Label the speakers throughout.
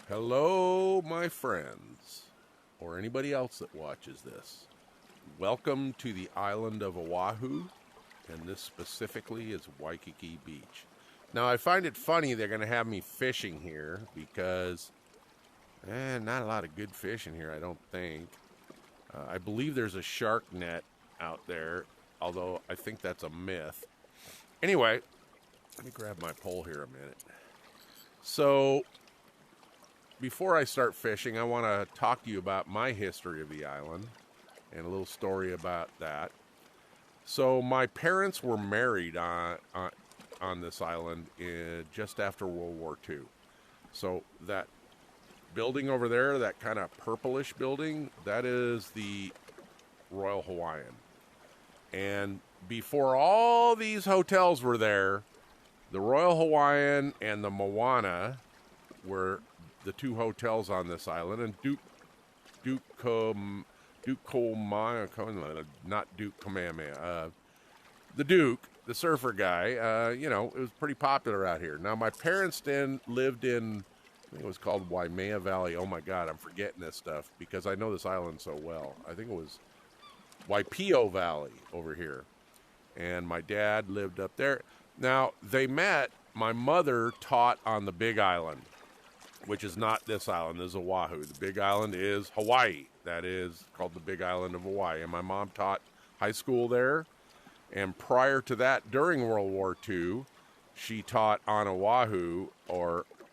Speaker 1: Hello, my friends, or anybody else that watches this. Welcome to the island of Oahu, and this specifically is Waikiki Beach. Now, I find it funny they're going to have me fishing here because not a lot of good fish in here, I don't think. I believe there's a shark net out there, although I think that's a myth. Anyway, let me grab my pole here a minute. So, before I start fishing, I want to talk to you about my history of the island and a little story about that. So my parents were married on this island just after World War II. So that building over there, that kind of purplish building, that is the Royal Hawaiian. And before all these hotels were there, the Royal Hawaiian and the Moana were the two hotels on this island, and Duke Kamehameha, the Duke, the surfer guy, it was pretty popular out here. Now, my parents then lived in, I think it was called Waimea Valley. Oh my God, I'm forgetting this stuff because I know this island so well. I think it was Waipio Valley over here, and my dad lived up there. Now, they met, my mother taught on the Big Island, which is not this island. This is Oahu. The Big Island is Hawaii. That is called the Big Island of Hawaii. And my mom taught high school there. And prior to that, during World War II, she taught on Oahu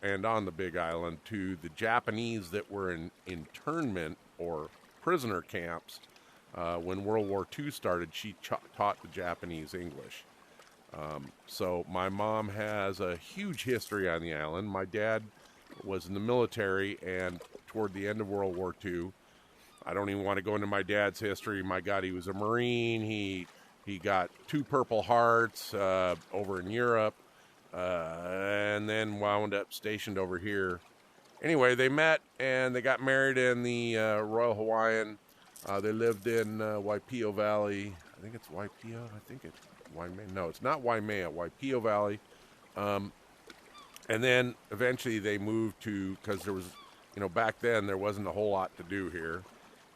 Speaker 1: and on the Big Island to the Japanese that were in internment or prisoner camps. When World War II started, she taught the Japanese English. So my mom has a huge history on the island. My dad was in the military, and toward the end of World War II, I don't even want to go into my dad's history. My God, he was a Marine. He got 2 Purple Hearts over in Europe, and then wound up stationed over here. Anyway, they met and they got married in the Royal Hawaiian. They lived in Waipio Valley. I think it's Waipio. I think it's Waimea. No, it's not Waimea. Waipio Valley. And then eventually they moved to, because there was, back then there wasn't a whole lot to do here.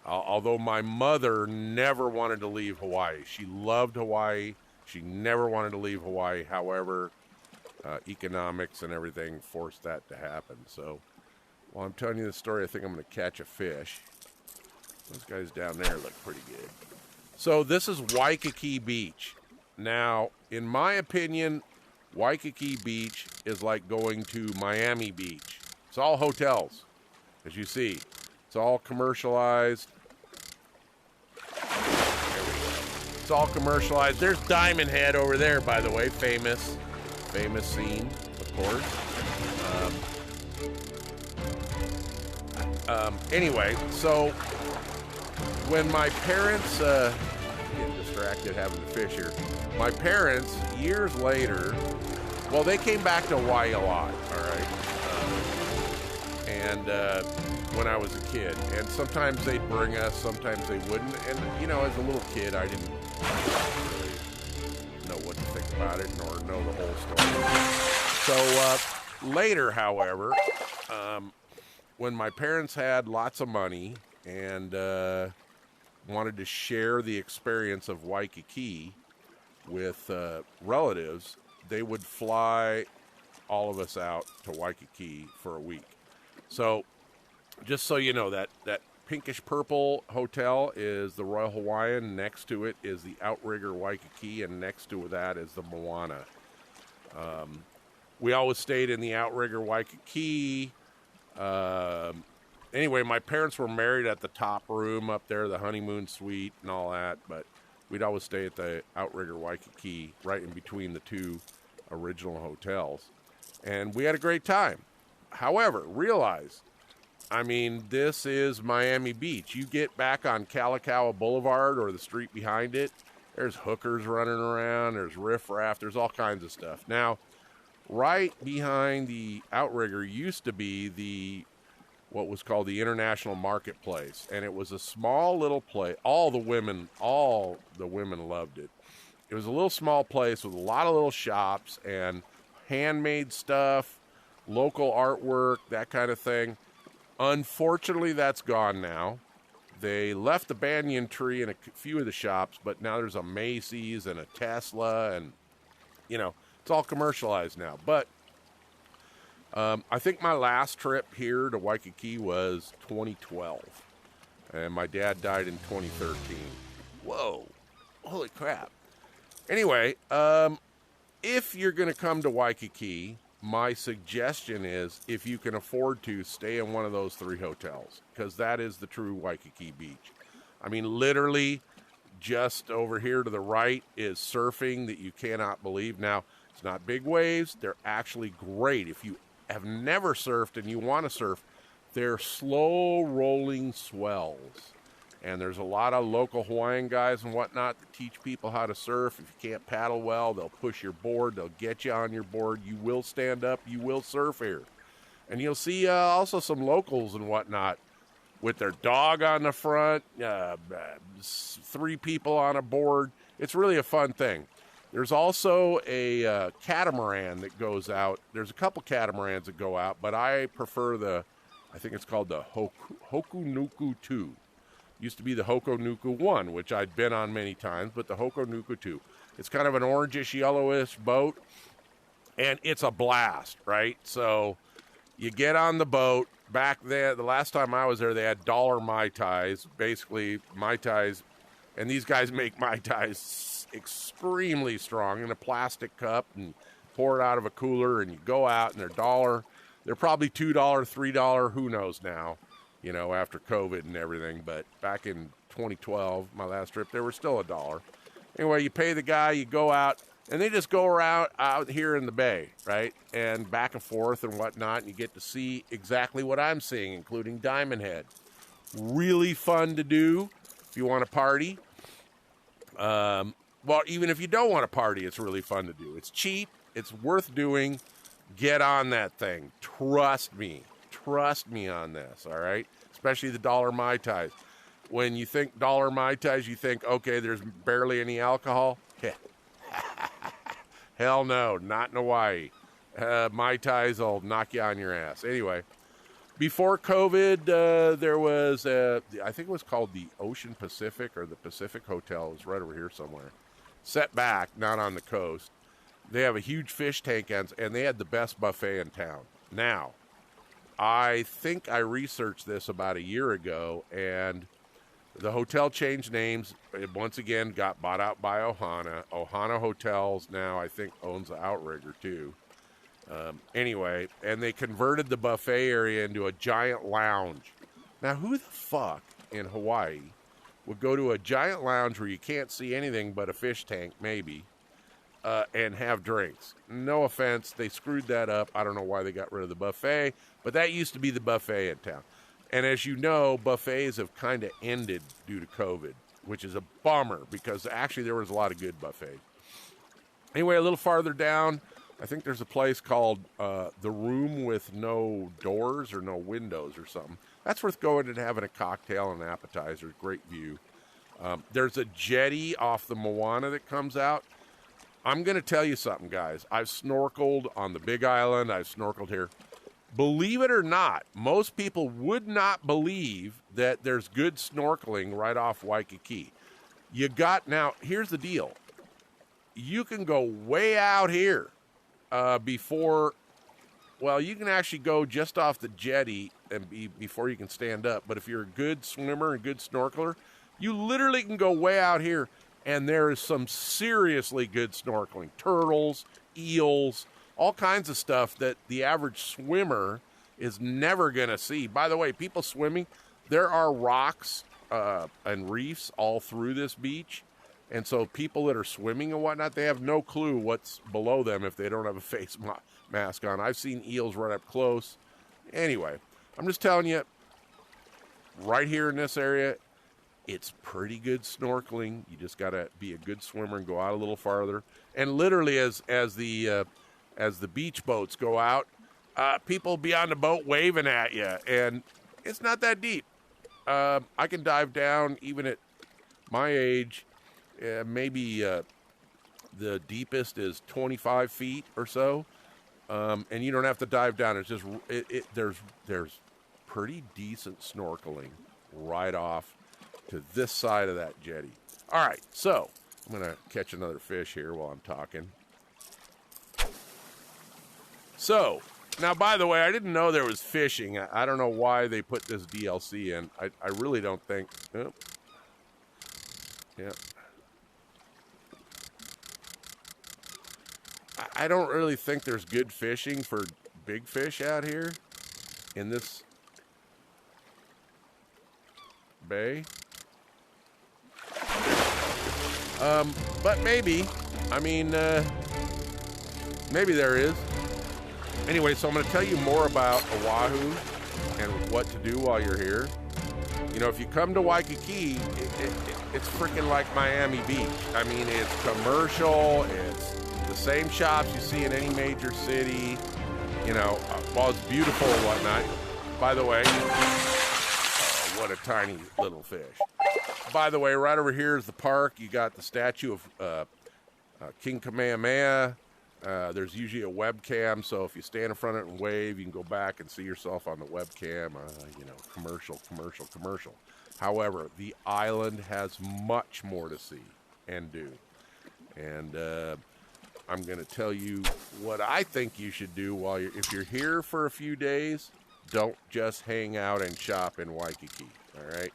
Speaker 1: Although my mother never wanted to leave Hawaii. She loved Hawaii. She never wanted to leave Hawaii. However, economics and everything forced that to happen. So while I'm telling you the story, I think I'm going to catch a fish. Those guys down there look pretty good. So this is Waikiki Beach. Now, in my opinion, Waikiki Beach is like going to Miami Beach. It's all hotels, as you see. It's all commercialized. There we go. It's all commercialized. There's Diamond Head over there, by the way. Famous scene, of course. Anyway, so when my parents... getting distracted having to fish here. My parents, years later... Well, they came back to Hawaii a lot, all right? When I was a kid. And sometimes they'd bring us, sometimes they wouldn't. And, as a little kid, I didn't really know what to think about it nor know the whole story. So later, however, when my parents had lots of money and wanted to share the experience of Waikiki with relatives, they would fly all of us out to Waikiki for a week. So, just so you know, that pinkish purple hotel is the Royal Hawaiian. Next to it is the Outrigger Waikiki, and next to that is the Moana. We always stayed in the Outrigger Waikiki. Anyway, my parents were married at the top room up there, the honeymoon suite and all that, but we'd always stay at the Outrigger Waikiki, right in between the two original hotels. And we had a great time. However, realize, this is Miami Beach. You get back on Kalakaua Boulevard or the street behind it, there's hookers running around, there's riffraff, there's all kinds of stuff. Now, right behind the Outrigger used to be what was called the International Marketplace, and it was a small little place. All the women loved it. It was a little small place with a lot of little shops and handmade stuff, local artwork, that kind of thing. Unfortunately, that's gone now. They left the banyan tree in a few of the shops, but now there's a Macy's and a Tesla, and it's all commercialized now. But I think my last trip here to Waikiki was 2012, and my dad died in 2013. Whoa, holy crap. Anyway, if you're going to come to Waikiki, my suggestion is, if you can afford to, stay in one of those 3 hotels, because that is the true Waikiki beach. I mean, literally, just over here to the right is surfing that you cannot believe. Now, it's not big waves. They're actually great. If you have never surfed and you want to surf, they're slow rolling swells. And there's a lot of local Hawaiian guys and whatnot that teach people how to surf. If you can't paddle well, they'll push your board. They'll get you on your board. You will stand up. You will surf here. And you'll see also some locals and whatnot with their dog on the front, 3 people on a board. It's really a fun thing. There's also a catamaran that goes out. There's a couple catamarans that go out, but I prefer I think it's called the Hokunuku 2. Used to be the Hokunuku 1, which I'd been on many times, but the Hokunuku 2. It's kind of an orangish, yellowish boat, and it's a blast, right? So you get on the boat. Back then, the last time I was there, they had dollar Mai Tais, basically Mai Tais, and these guys make Mai Tais extremely strong in a plastic cup and pour it out of a cooler, and you go out, and they're dollar. They're probably $2, $3, who knows now. After COVID and everything. But back in 2012, my last trip, they were still $1. Anyway, you pay the guy, you go out, and they just go around out here in the bay, right? And back and forth and whatnot, and you get to see exactly what I'm seeing, including Diamond Head. Really fun to do if you want to party. Well, even if you don't want to party, it's really fun to do. It's cheap. It's worth doing. Get on that thing. Trust me. Trust me on this, all right? Especially the dollar Mai Tais. When you think dollar Mai Tais, you think, okay, there's barely any alcohol. Hell no, not in Hawaii. Mai Tais will knock you on your ass. Anyway, before COVID, there was, I think it was called the Ocean Pacific or the Pacific Hotel. It was right over here somewhere. Set back, not on the coast. They have a huge fish tank, and they had the best buffet in town. Now, I think I researched this about a year ago, and the hotel changed names. It once again got bought out by Ohana. Ohana Hotels now, I think, owns the Outrigger, too. Anyway, and they converted the buffet area into a giant lounge. Now, who the fuck in Hawaii would go to a giant lounge where you can't see anything but a fish tank, maybe, and have drinks? No offense, they screwed that up. I don't know why they got rid of the buffet, but that used to be the buffet in town. And as you know, buffets have kind of ended due to COVID, which is a bummer because actually there was a lot of good buffets. Anyway, a little farther down, I think there's a place called The Room with No Doors or No Windows or something. That's worth going and having a cocktail and an appetizer. Great view. There's a jetty off the Moana that comes out. I'm going to tell you something, guys. I've snorkeled on the Big Island. I've snorkeled here. Believe it or not, most people would not believe that there's good snorkeling right off Waikiki. Now, here's the deal. You can go way out here before, well, you can actually go just off the jetty and before you can stand up. But if you're a good swimmer and good snorkeler, you literally can go way out here, and there is some seriously good snorkeling. Turtles, eels, all kinds of stuff that the average swimmer is never going to see. By the way, people swimming, there are rocks and reefs all through this beach. And so people that are swimming and whatnot, they have no clue what's below them if they don't have a face mask on. I've seen eels right up close. Anyway, I'm just telling you, right here in this area, it's pretty good snorkeling. You just got to be a good swimmer and go out a little farther. And literally as the beach boats go out, people be on the boat waving at you. And it's not that deep. I can dive down even at my age. Maybe the deepest is 25 feet or so. And you don't have to dive down. It's just, there's pretty decent snorkeling right off to this side of that jetty. All right, so I'm going to catch another fish here while I'm talking. So, now, by the way, I didn't know there was fishing. I don't know why they put this DLC in. I really don't think... Oh. Yeah. I don't really think there's good fishing for big fish out here in this bay. But maybe. I mean, maybe there is. Anyway, so I'm going to tell you more about Oahu and what to do while you're here. You know, if you come to Waikiki, it's freaking like Miami Beach. I mean, it's commercial. It's the same shops you see in any major city. You know, while it's beautiful and whatnot. By the way, oh, what a tiny little fish. By the way, right over here is the park. You got the statue of King Kamehameha. There's usually a webcam, so if you stand in front of it and wave, you can go back and see yourself on the webcam. You know, commercial. However, the island has much more to see and do. And I'm going to tell you what I think you should do while if you're here for a few days, don't just hang out and shop in Waikiki, all right?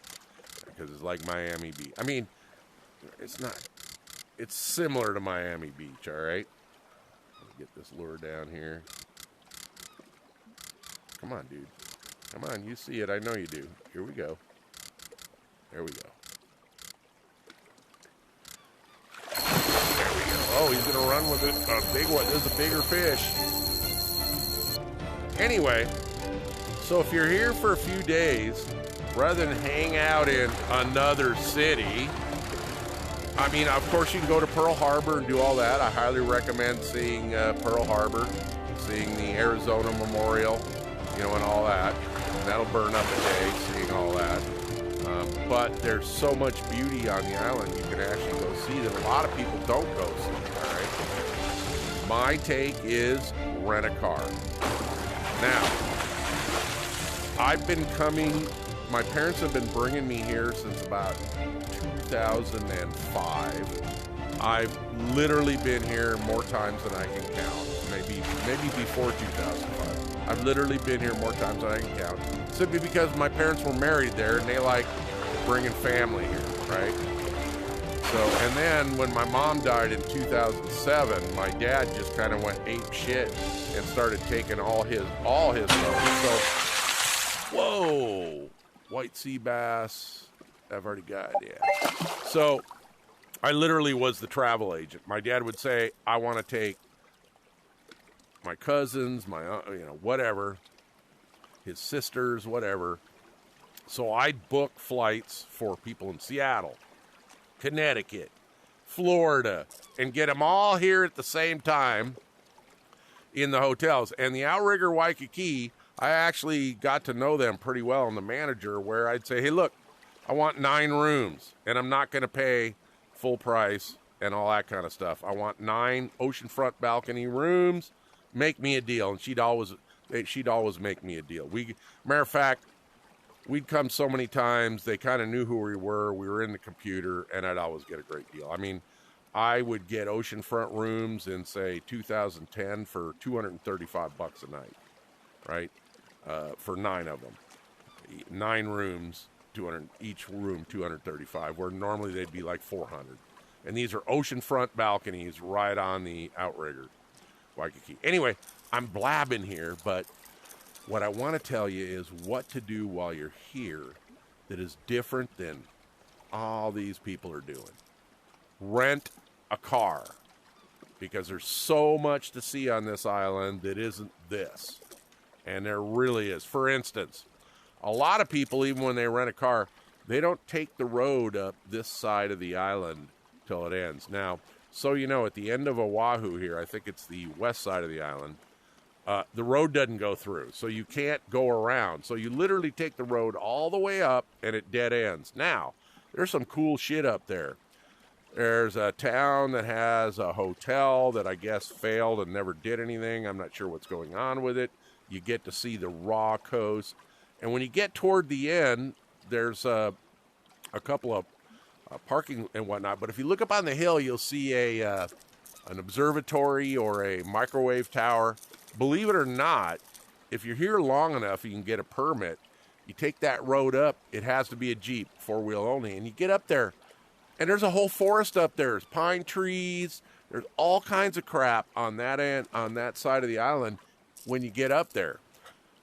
Speaker 1: Because it's like Miami Beach. I mean, it's not. It's similar to Miami Beach, all right? Get this lure down here. Come on, dude. Come on, you see it. I know you do. Here we go. There we go. There we go. Oh, he's going to run with it. A big one. This is a bigger fish. Anyway, so if you're here for a few days, rather than hang out in another city, I mean, of course, you can go to Pearl Harbor and do all that. I highly recommend seeing Pearl Harbor, seeing the Arizona Memorial, you know, and all that. And that'll burn up a day, seeing all that. But there's so much beauty on the island you can actually go see that a lot of people don't go see, all right? My take is rent a car. Now, I've been coming, my parents have been bringing me here since about 2005. I've literally been here more times than I can count. Maybe before 2005. I've literally been here more times than I can count. Simply because my parents were married there and they like bringing family here, right? So, and then when my mom died in 2007, my dad just kind of went ape shit and started taking all his boats. So, whoa, white sea bass. I've already got it, yeah. So I literally was the travel agent. My dad would say, I want to take my cousins, my, whatever, his sisters, whatever. So I'd book flights for people in Seattle, Connecticut, Florida, and get them all here at the same time in the hotels. And the Outrigger Waikiki, I actually got to know them pretty well, and the manager, where I'd say, hey, look, I want 9 rooms, and I'm not going to pay full price and all that kind of stuff. I want 9 oceanfront balcony rooms. Make me a deal. And she'd always make me a deal. Matter of fact, we'd come so many times, they kind of knew who we were in the computer, and I'd always get a great deal. I mean, I would get oceanfront rooms in, say, 2010 for $235 a night, right? For 9 of them. 9 rooms. 200 each room, 235, where normally they'd be like 400. And these are oceanfront balconies right on the Outrigger Waikiki. Anyway, I'm blabbing here, but what I want to tell you is what to do while you're here that is different than all these people are doing. Rent a car, because there's so much to see on this island that isn't this. And there really is. For instance, a lot of people, even when they rent a car, they don't take the road up this side of the island till it ends. Now, so you know, at the end of Oahu here, I think it's the west side of the island, the road doesn't go through, so you can't go around. So you literally take the road all the way up, and it dead ends. Now, there's some cool shit up there. There's a town that has a hotel that I guess failed and never did anything. I'm not sure what's going on with it. You get to see the raw coast. And when you get toward the end, there's a couple of parking and whatnot. But if you look up on the hill, you'll see an observatory or a microwave tower. Believe it or not, if you're here long enough, you can get a permit. You take that road up, it has to be a Jeep, 4-wheel only, and you get up there, and there's a whole forest up there. There's pine trees, there's all kinds of crap on that end, on that side of the island when you get up there.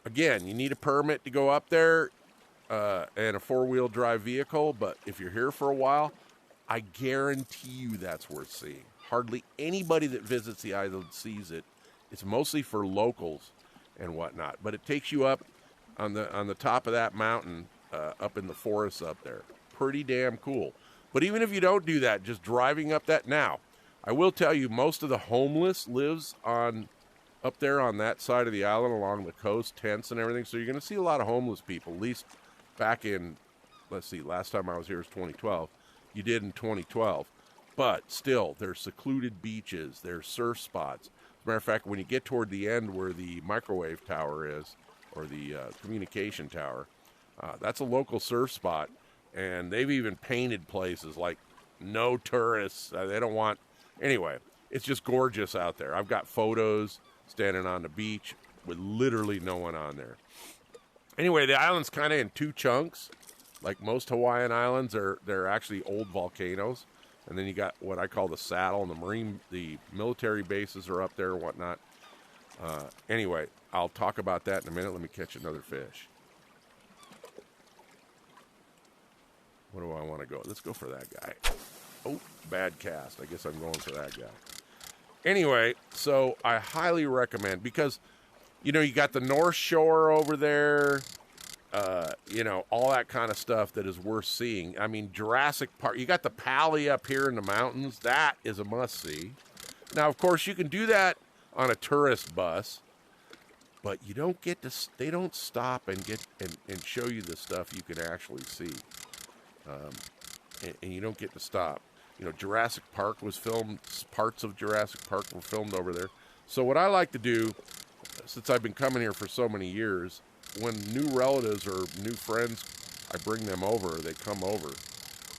Speaker 1: Again, you need a permit to go up there and a 4-wheel drive vehicle, but if you're here for a while, I guarantee you that's worth seeing. Hardly anybody that visits the island sees it. It's mostly for locals and whatnot, but it takes you up on the top of that mountain, up in the forest up there. Pretty damn cool. But even if you don't do that, just driving up that now, I will tell you, most of the homeless lives up there on that side of the island along the coast, tents and everything. So you're going to see a lot of homeless people, at least back in, let's see, last time I was here was 2012. You did in 2012. But still, there's secluded beaches, there's surf spots. As a matter of fact, when you get toward the end where the microwave tower is, or the communication tower, that's a local surf spot. And they've even painted places like no tourists. They don't want... Anyway, it's just gorgeous out there. I've got photos standing on the beach with literally no one on there. Anyway, the island's kind of in two chunks. Like most Hawaiian islands, they're actually old volcanoes. And then you got what I call the saddle, and the military bases are up there and whatnot. Anyway, I'll talk about that in a minute. Let me catch another fish. Where do I want to go? Let's go for that guy. Oh, bad cast. I guess I'm going for that guy. Anyway, so I highly recommend, because, you know, you got the North Shore over there, you know, all that kind of stuff that is worth seeing. I mean, Jurassic Park. You got the Pali up here in the mountains. That is a must-see. Now, of course, you can do that on a tourist bus, but you don't get to. They don't stop and show you the stuff you can actually see, and you don't get to stop. You know, Jurassic Park was filmed. Parts of Jurassic Park were filmed over there. So what I like to do, since I've been coming here for so many years, when new relatives or new friends, I bring them over. They come over.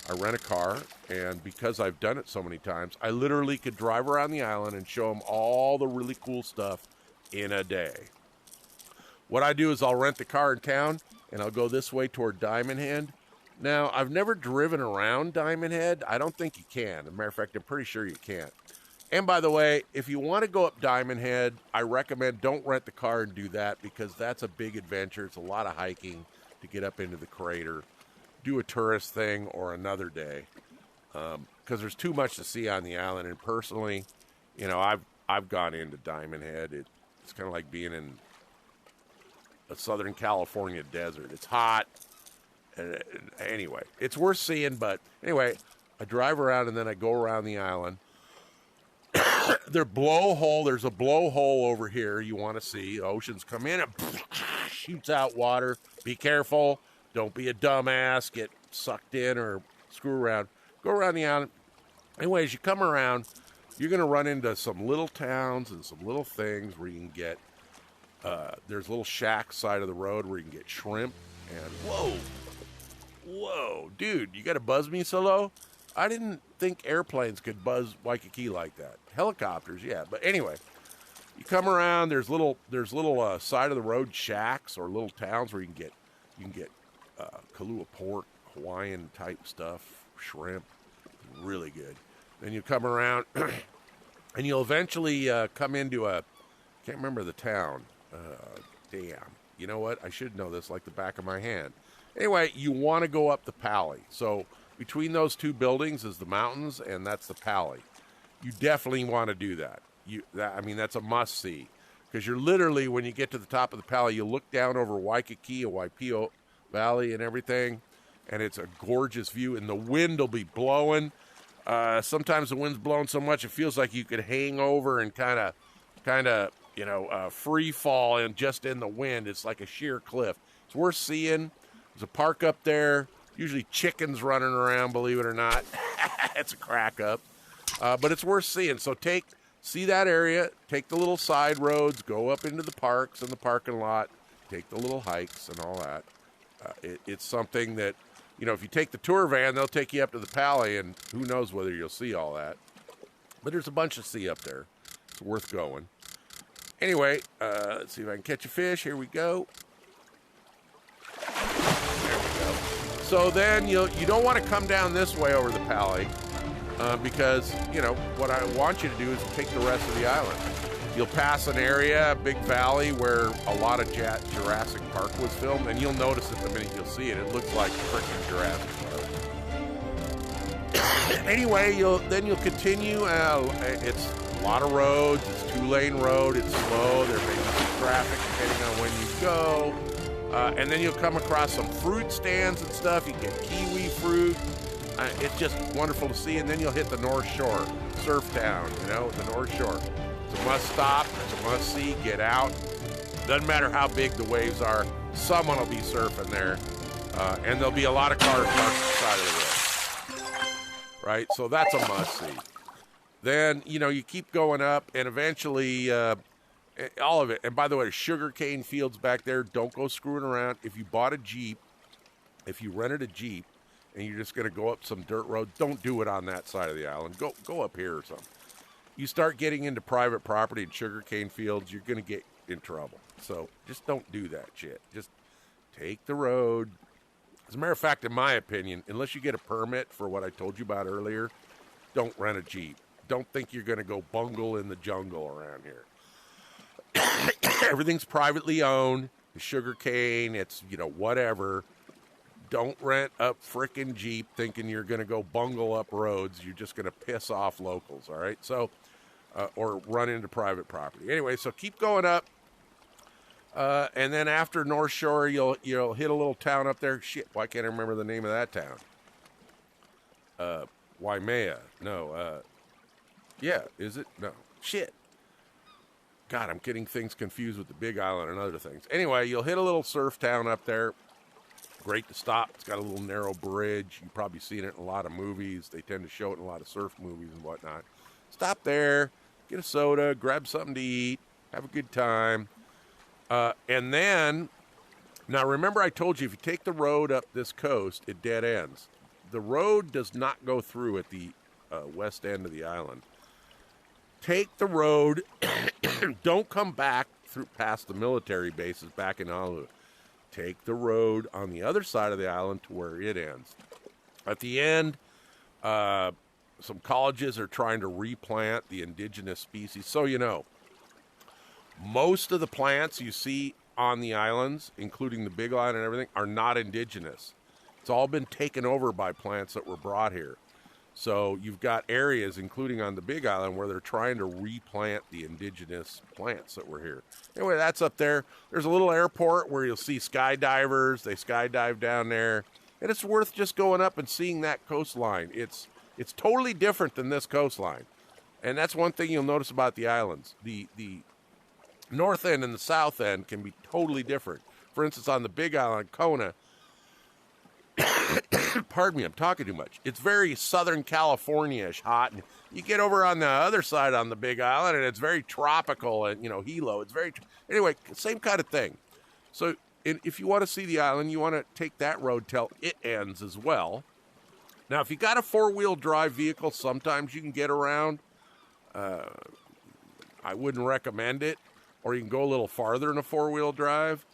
Speaker 1: I rent a car, and because I've done it so many times, I literally could drive around the island and show them all the really cool stuff in a day. What I do is I'll rent the car in town, and I'll go this way toward Diamond Head. Now, I've never driven around Diamond Head. I don't think you can. As a matter of fact, I'm pretty sure you can't. And by the way, if you want to go up Diamond Head, I recommend don't rent the car and do that, because that's a big adventure. It's a lot of hiking to get up into the crater. Do a tourist thing or another day, because there's too much to see on the island. And personally, you know, I've gone into Diamond Head. It's kind of like being in a Southern California desert. It's hot. Anyway, it's worth seeing. But anyway, I drive around and then I go around the island. There's a blowhole over here you want to see. The oceans come in and shoots out water. Be careful. Don't be a dumbass. Get sucked in or screw around. Go around the island. Anyway, as you come around, you're going to run into some little towns and some little things where you can get, there's little shack side of the road where you can get shrimp. And whoa, dude, you got to buzz me so low? I didn't think airplanes could buzz Waikiki like that. Helicopters, yeah. But anyway, you come around, there's little side of the road shacks or little towns where you can get Kahlua pork, Hawaiian type stuff, shrimp, really good. Then you come around, and you'll eventually come into can't remember the town. Damn, you know what? I should know this like the back of my hand. Anyway, you want to go up the Pali. So between those two buildings is the mountains, and that's the Pali. You definitely want to do that. That's a must-see, because you're literally, when you get to the top of the Pali, you look down over Waikiki and Waipio Valley and everything, and it's a gorgeous view, and the wind will be blowing. Sometimes the wind's blowing so much it feels like you could hang over and kind of free fall and just in the wind. It's like a sheer cliff. It's worth seeing. There's a park up there. Usually chickens running around, believe it or not. It's a crack up. But it's worth seeing. So see that area, take the little side roads, go up into the parks and the parking lot, take the little hikes and all that. It's something that, if you take the tour van, they'll take you up to the Pali, and who knows whether you'll see all that. But there's a bunch to see up there. It's worth going. Anyway, let's see if I can catch a fish. Here we go. There we go. So then you don't want to come down this way over the Pali because, what I want you to do is take the rest of the island. You'll pass an area, a big valley, where a lot of Jurassic Park was filmed, and you'll notice it the minute you'll see it. It looks like freaking Jurassic Park. Anyway, you'll continue. It's a lot of roads. It's 2-lane road. It's slow. There may be some traffic depending on when you go. And then you'll come across some fruit stands and stuff. You get kiwi fruit. It's just wonderful to see. And then you'll hit the North Shore, surf town, the North Shore. It's a must stop. It's a must see. Get out. Doesn't matter how big the waves are. Someone will be surfing there. And there'll be a lot of cars parked on the side of the road. Right? So that's a must see. Then, you keep going up, and eventually all of it. And by the way, sugarcane fields back there. Don't go screwing around. If you bought a Jeep, if you rented a Jeep, and you're just going to go up some dirt road, don't do it on that side of the island. Go up here or something. You start getting into private property and sugarcane fields, you're going to get in trouble. So just don't do that shit. Just take the road. As a matter of fact, in my opinion, unless you get a permit for what I told you about earlier, don't rent a Jeep. Don't think you're going to go bungle in the jungle around here. Everything's privately owned. The sugarcane, it's, whatever. Don't rent a frickin' Jeep thinking you're going to go bungle up roads. You're just going to piss off locals, all right? So, or run into private property. Anyway, so keep going up. And then after North Shore, you'll hit a little town up there. Shit, why can't I remember the name of that town? Waimea. No. Yeah, is it? No. Shit. God, I'm getting things confused with the Big Island and other things. Anyway, you'll hit a little surf town up there. Great to stop. It's got a little narrow bridge. You've probably seen it in a lot of movies. They tend to show it in a lot of surf movies and whatnot. Stop there, get a soda, grab something to eat, have a good time. And then, now remember I told you if you take the road up this coast, it dead ends. The road does not go through at the west end of the island. Take the road. Don't come back through past the military bases back in Oahu. Take the road on the other side of the island to where it ends. At the end, some colleges are trying to replant the indigenous species. So most of the plants you see on the islands, including the Big Island and everything, are not indigenous. It's all been taken over by plants that were brought here. So you've got areas, including on the Big Island, where they're trying to replant the indigenous plants that were here. Anyway, that's up there. There's a little airport where you'll see skydivers. They skydive down there. And it's worth just going up and seeing that coastline. It's totally different than this coastline. And that's one thing you'll notice about the islands. The north end and the south end can be totally different. For instance, on the Big Island, Kona, pardon me, I'm talking too much. It's very Southern California-ish hot. And you get over on the other side on the Big Island, and it's very tropical and, Hilo. It's very... Anyway, same kind of thing. So if you want to see the island, you want to take that road till it ends as well. Now, if you got a four-wheel drive vehicle, sometimes you can get around. I wouldn't recommend it. Or you can go a little farther in a four-wheel drive.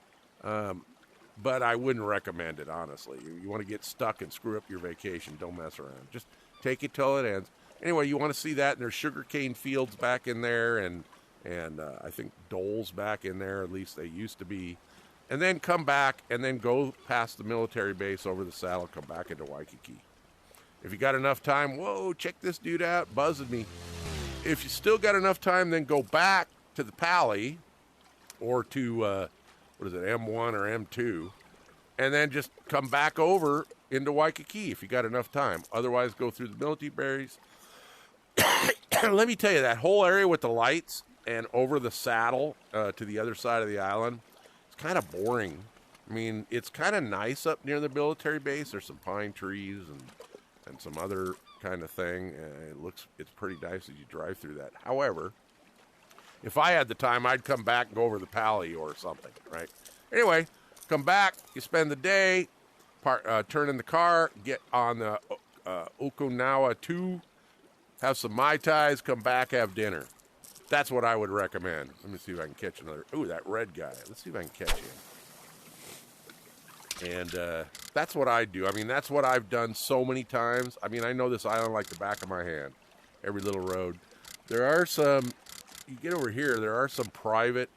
Speaker 1: But I wouldn't recommend it, honestly. You want to get stuck and screw up your vacation. Don't mess around. Just take it till it ends. Anyway, you want to see that, and there's sugarcane fields back in there, and I think doles back in there. At least they used to be. And then come back, and then go past the military base over the saddle, come back into Waikiki. If you got enough time, whoa, check this dude out, buzzing me. If you still got enough time, then go back to the Pali, or to... M1 or M2, and then just come back over into Waikiki if you got enough time. Otherwise, go through the military berries. Let me tell you, that whole area with the lights and over the saddle to the other side of the island, it's kind of boring. I mean, it's kind of nice up near the military base. There's some pine trees and some other kind of thing. It's pretty nice as you drive through that. However, if I had the time, I'd come back and go over the Pali or something, right? Anyway, come back. You spend the day, turn in the car, get on the Okinawa 2, have some Mai Tais, come back, have dinner. That's what I would recommend. Let me see if I can catch another. Ooh, that red guy. Let's see if I can catch him. And that's what I do. I mean, that's what I've done so many times. I mean, I know this island like the back of my hand. Every little road. There are some, you get over here, there are some private,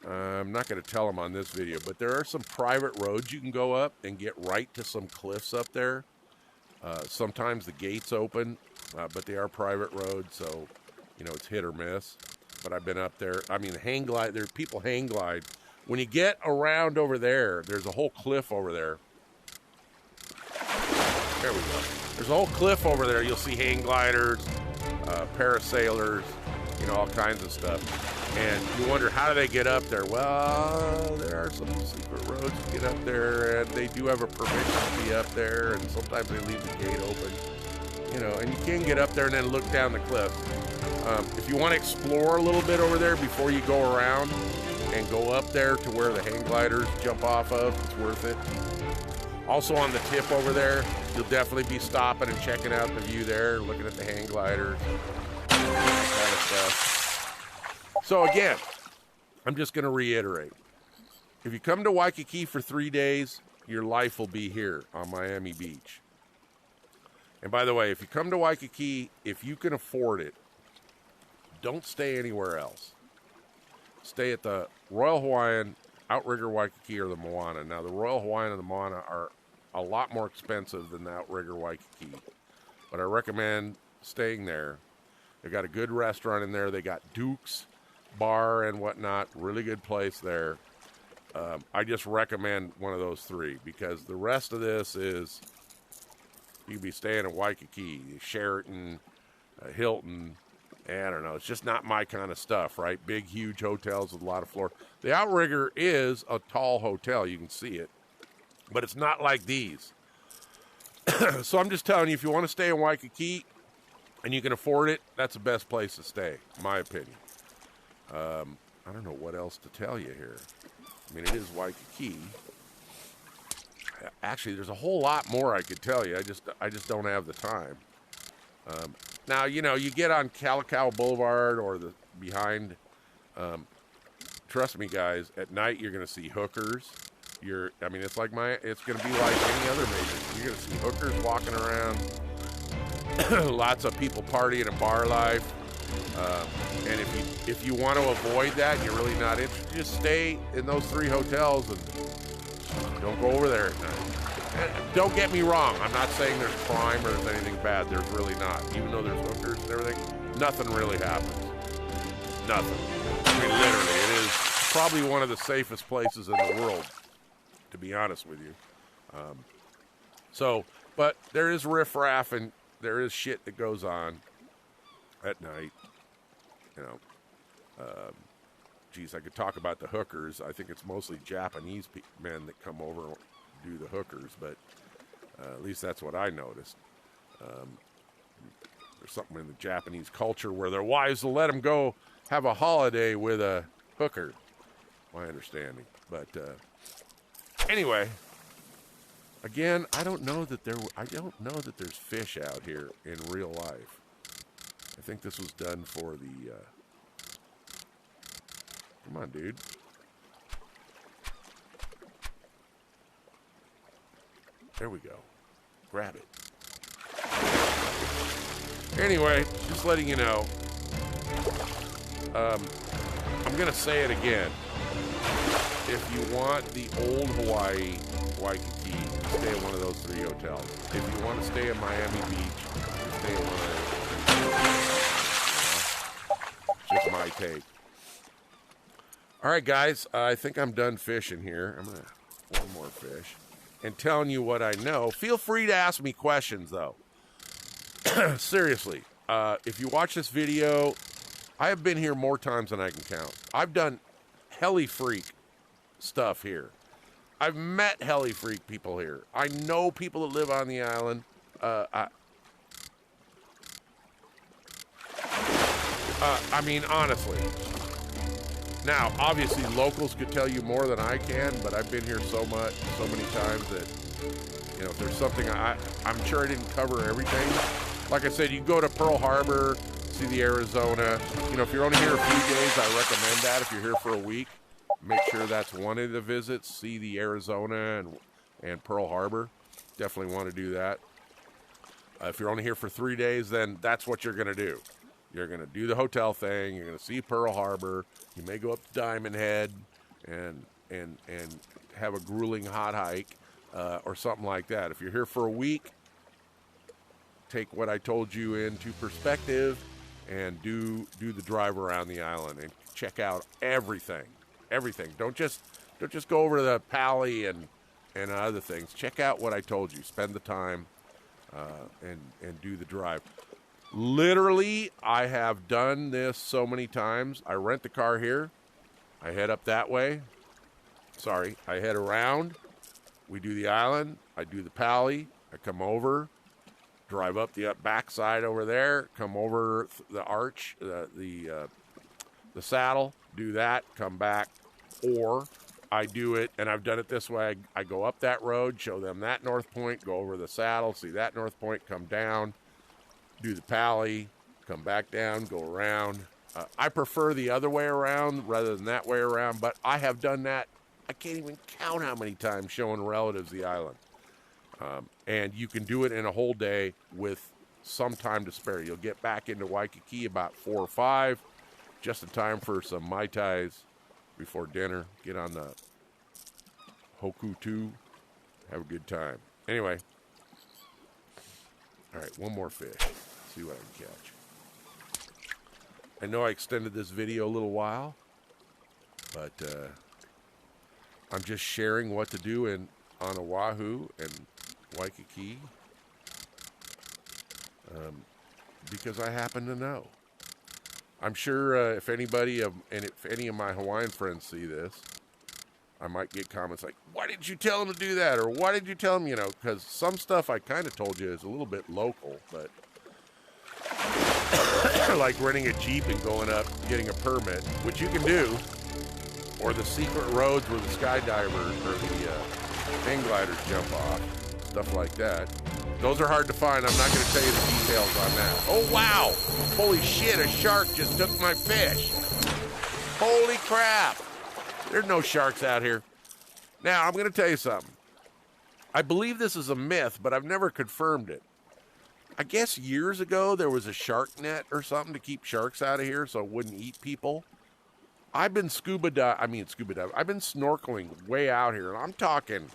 Speaker 1: I'm not going to tell them on this video, but there are some private roads you can go up and get right to some cliffs up there. Sometimes the gates open, but they are private roads, so, you know, it's hit or miss. But I've been up there. I mean, hang glide, there people hang glide. When you get around over there, there's a whole cliff over there. There we go. There's a whole cliff over there. You'll see hang gliders, parasailers, you know, all kinds of stuff. And you wonder, how do they get up there? Well, there are some secret roads to get up there, and they do have a permission to be up there, and sometimes they leave the gate open. You know, and you can get up there and then look down the cliff. If you want to explore a little bit over there before you go around and go up there to where the hang gliders jump off of, it's worth it. Also on the tip over there, you'll definitely be stopping and checking out the view there, looking at the hang gliders, that kind of stuff. So again, I'm just going to reiterate. If you come to Waikiki for 3 days, your life will be here on Miami Beach. And by the way, if you come to Waikiki, if you can afford it, don't stay anywhere else. Stay at the Royal Hawaiian, Outrigger Waikiki, or the Moana. Now, the Royal Hawaiian and the Moana are a lot more expensive than the Outrigger Waikiki. But I recommend staying there. They got a good restaurant in there. They got Duke's Bar and whatnot. Really good place there. I just recommend one of those three because the rest of this is, you could be staying at Waikiki, Sheraton, Hilton. I don't know. It's just not my kind of stuff, right? Big, huge hotels with a lot of floor. The Outrigger is a tall hotel. You can see it. But it's not like these. So I'm just telling you, if you want to stay in Waikiki and you can afford it, that's the best place to stay, in my opinion. I don't know what else to tell you here. I mean, it is Waikiki. Actually, there's a whole lot more I could tell you. I just don't have the time. Now, you know, you get on Kalakaua Boulevard or the behind. Trust me, guys. At night, you're going to see hookers. I mean, it's going to be like any other major. You're going to see hookers walking around. Lots of people partying and bar life. And if you want to avoid that, you're really not interested. Just stay in those 3 hotels and don't go over there at night. Don't get me wrong. I'm not saying there's crime or there's anything bad. There's really not. Even though there's hookers and everything, nothing really happens. Nothing. I mean, literally, it is probably one of the safest places in the world, to be honest with you. But there is riffraff and there is shit that goes on at night. You know, geez, I could talk about the hookers. I think it's mostly Japanese men that come over and do the hookers, but at least that's what I noticed. There's something in the Japanese culture where their wives will let them go have a holiday with a hooker, my understanding. But anyway, again, I don't know that there's fish out here in real life. I think this was done for the come on, dude. There we go. Grab it. Anyway, just letting you know. I'm going to say it again. If you want the old Hawaii, Waikiki, stay at one of those 3 hotels. If you want to stay in Miami Beach, stay at one of those. Just my take. All right, guys. I think I'm done fishing here. I'm going to one more fish. And telling you what I know. Feel free to ask me questions, though. Seriously, if you watch this video, I have been here more times than I can count. I've done heli freak stuff here. I've met heli freak people here. I know people that live on the island. I mean, honestly, Now, obviously, locals could tell you more than I can, but I've been here so many times that, you know, if there's something I'm sure I didn't cover everything. Like I said, you go to Pearl Harbor, see the Arizona. You know, if you're only here a few days, I recommend that. If you're here for a week, make sure that's one of the visits. See the Arizona and Pearl Harbor. Definitely want to do that. If you're only here for 3 days, then that's what you're going to do. You're going to do the hotel thing. You're going to see Pearl Harbor. You may go up to Diamond Head and have a grueling hot hike or something like that. If you're here for a week, take what I told you into perspective and do the drive around the island and check out everything. Everything. Don't just go over to the Pali and other things. Check out what I told you. Spend the time and do the drive. Literally, I have done this so many times. I rent the car here. I head up that way. Sorry, I head around. We do the island. I do the Pali. I come over, drive up the backside over there, come over the arch, the saddle, do that, come back. Or I do it, and I've done it this way. I go up that road, show them that North Point, go over the saddle, see that North Point, come down, do the Pali, come back down, go around. I prefer the other way around rather than that way around, but I have done that. I can't even count how many times showing relatives the island. And you can do it in a whole day with some time to spare. You'll get back into Waikiki about 4 or 5, just in time for some Mai Tais before dinner. Get on the Hoku 2. Have a good time. Anyway. All right, one more fish. See what I can catch. I know I extended this video a little while, but I'm just sharing what to do on Oahu and Waikiki because I happen to know. I'm sure if any of my Hawaiian friends see this, I might get comments like, why didn't you tell him to do that? Or why did you tell him, you know, because some stuff I kind of told you is a little bit local, but like renting a Jeep and going up, getting a permit, which you can do, or the secret roads where the skydivers or the hang gliders jump off, stuff like that. Those are hard to find. I'm not going to tell you the details on that. Oh, wow. Holy shit, a shark just took my fish. Holy crap. There's no sharks out here. Now, I'm going to tell you something. I believe this is a myth, but I've never confirmed it. I guess years ago there was a shark net or something to keep sharks out of here so it wouldn't eat people. I've been I've been snorkeling way out here, and I'm talking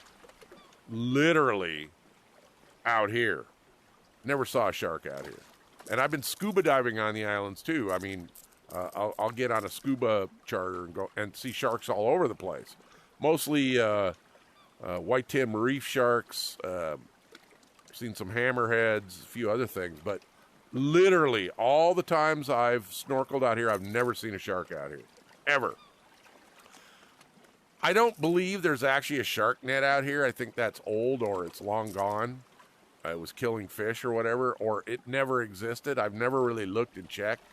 Speaker 1: literally out here. Never saw a shark out here. And I've been scuba diving on the islands too. I mean, I'll get on a scuba charter and go and see sharks all over the place. Mostly white tin reef sharks. Seen some hammerheads, a few other things, but literally all the times I've snorkeled out here, I've never seen a shark out here, ever. I don't believe there's actually a shark net out here. I think that's old or it's long gone. It was killing fish or whatever, or it never existed. I've never really looked and checked.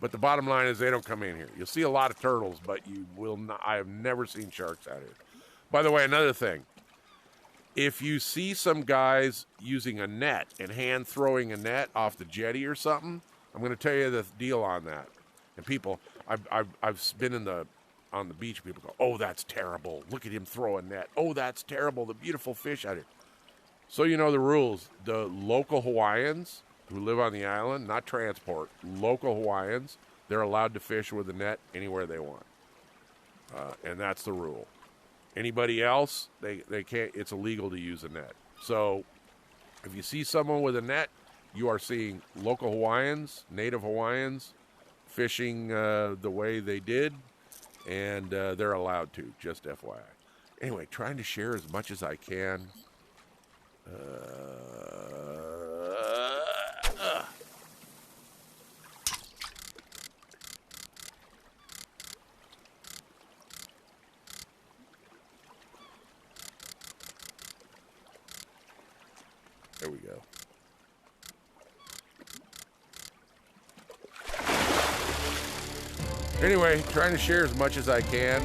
Speaker 1: But the bottom line is they don't come in here. You'll see a lot of turtles, but you will not. I have never seen sharks out here. By the way, another thing. If you see some guys using a net and hand throwing a net off the jetty or something, I'm going to tell you the deal on that. And people, I've been on the beach. People go, "Oh, that's terrible! Look at him throw a net. Oh, that's terrible! The beautiful fish out here." So you know the rules. The local Hawaiians who live on the island, not transport, local Hawaiians, they're allowed to fish with a net anywhere they want, and that's the rule. Anybody else, they can't. It's illegal to use a net. So if you see someone with a net, you are seeing local Hawaiians, native Hawaiians, fishing the way they did, and they're allowed to, just FYI. Anyway, trying to share as much as I can. There we go. Anyway, trying to share as much as I can.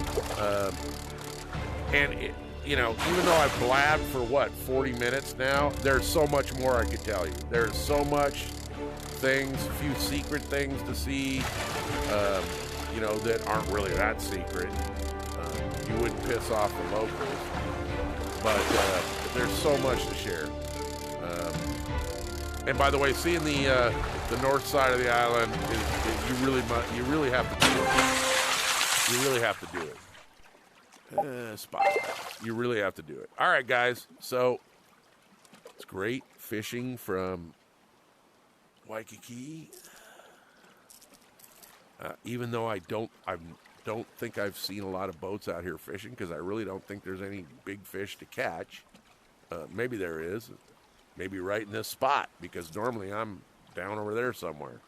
Speaker 1: You know, even though I've blabbed for what, 40 minutes now, there's so much more I could tell you. There's so much things, a few secret things to see, you know, that aren't really that secret. You wouldn't piss off the locals, but there's so much to share. And by the way, seeing the north side of the island is you really have to do it. You really have to do it. Spot. You really have to do it. All right, guys. So it's great fishing from Waikiki. Even though I don't think I've seen a lot of boats out here fishing, because I really don't think there's any big fish to catch. Maybe there is. Maybe right in this spot, because normally I'm down over there somewhere.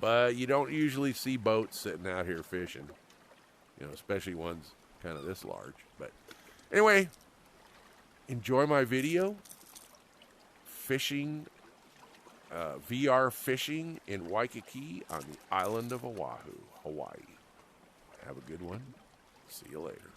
Speaker 1: But you don't usually see boats sitting out here fishing. You know, especially ones kind of this large. But anyway, enjoy my video. Fishing, VR fishing in Waikiki on the island of Oahu, Hawaii. Have a good one. See you later.